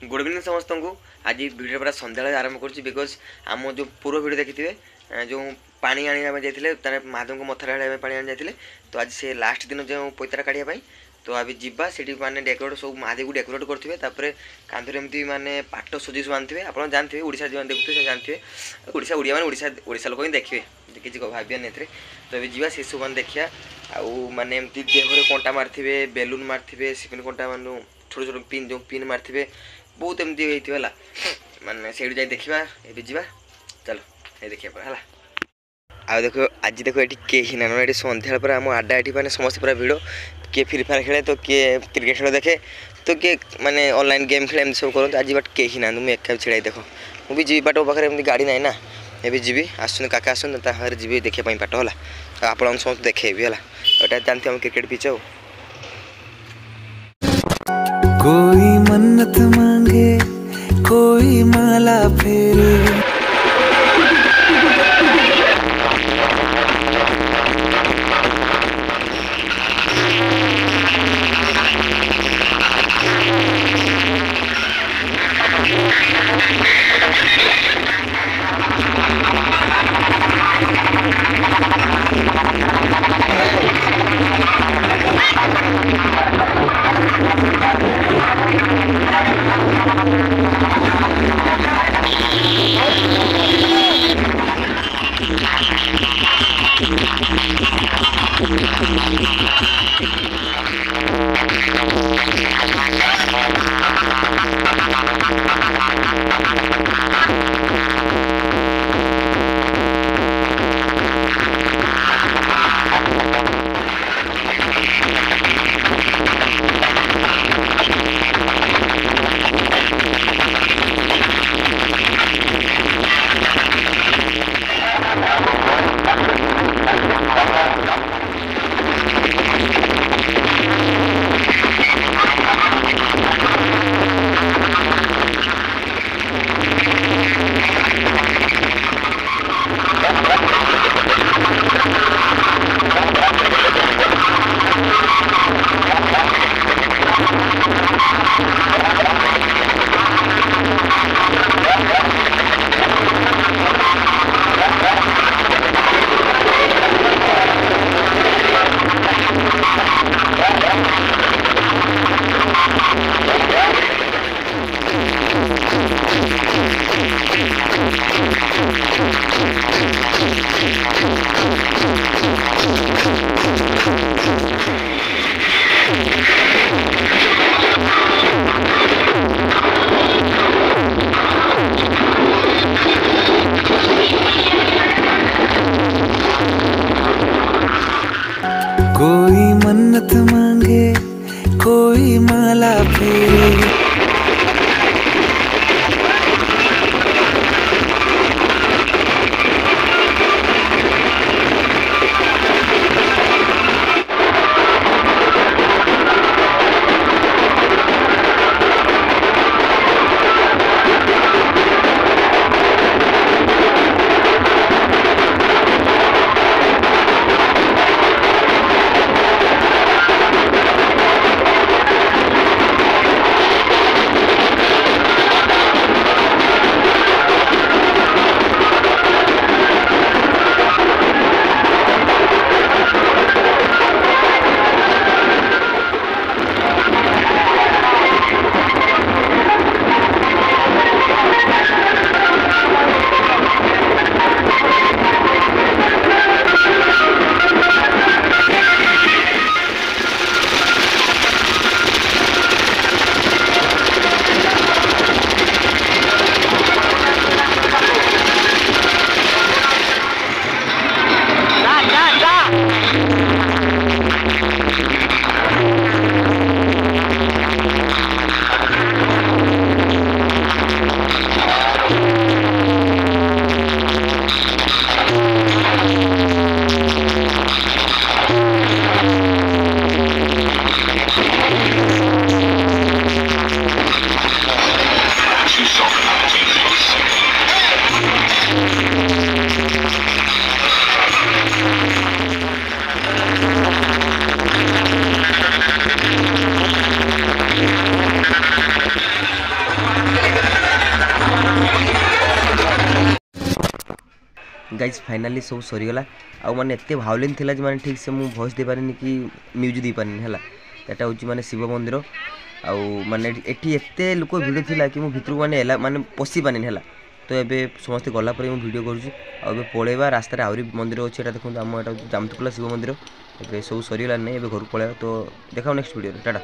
Good evening समस्त को। आज भिडियो पूरा सन्ध्या आरंभ कर बिकज आम जो पूर्व भिडियो देखिए जो पानी आने जाते महादेव को मथार आने पानी आने जाते तो आज से लास्ट दिन जो पैतारा काढ़ापी तो अभी जीवा से माने डेकोरेट सब महादेव को डेकोरेट करेंगे कांधर एमती माने पाट सजी सब आनते आप जानते ओडिशा जो देखते से जानते ओडिशा ओडिया मैंने ओडिशा लोक ही देखिए किसी भाविया नहीं तो अभी जीवा से सब देखिया आउ माने एमती देहरे कंटा मारे बेलून मारे सिपिन कंटा मान छोट छोट पिन जो पिन मारे बहुत एमती होता है माने से जाए देखा ये जावा चलो ये देखिए है आ देखो आज देखो ये कहीं ना ये सन्ध्या पर आम आडा ये मैंने समस्त पूरा भिड़ किए फ्री फायर खेले तो किए क्रिकेट खेल देखे तो किए माने ऑनलाइन गेम खेले एम सब करते आज बट कहीं ना मुझे एका छिड़ा देख मुझे जी बाट पाखे एमती गाड़ी ना ना ये जी आसन काका आसन जी देखा पाट है आप समस्त देखेबी है यहाँ जानते हम क्रिकेट पिच कोई मन्नत मांगे कोई माला फेरे कोई मन्नत मांगे कोई माला फेरे गाइज फाइनाली सब सरीगला आउ माने एते भावलिन थिला जे माने ठीक से मु वॉइस दे पारिनी कि म्यूजिक दे पारिनी हला एटा होची माने शिव मंदिर आउ माने एठी एते लोक भिड थिला कि मु भितर माने एला माने पसी पानी हला तो एबे समस्त गला पर मु वीडियो करूची आ एबे पळेबा रास्ता रे आउरी मंदिर अछि एटा देखु हम एटा जामतुकुला शिव मंदिर एबे सब सरीगला नै एबे घर पळेबा तो देखाउ नेक्स्ट वीडियो टाटा।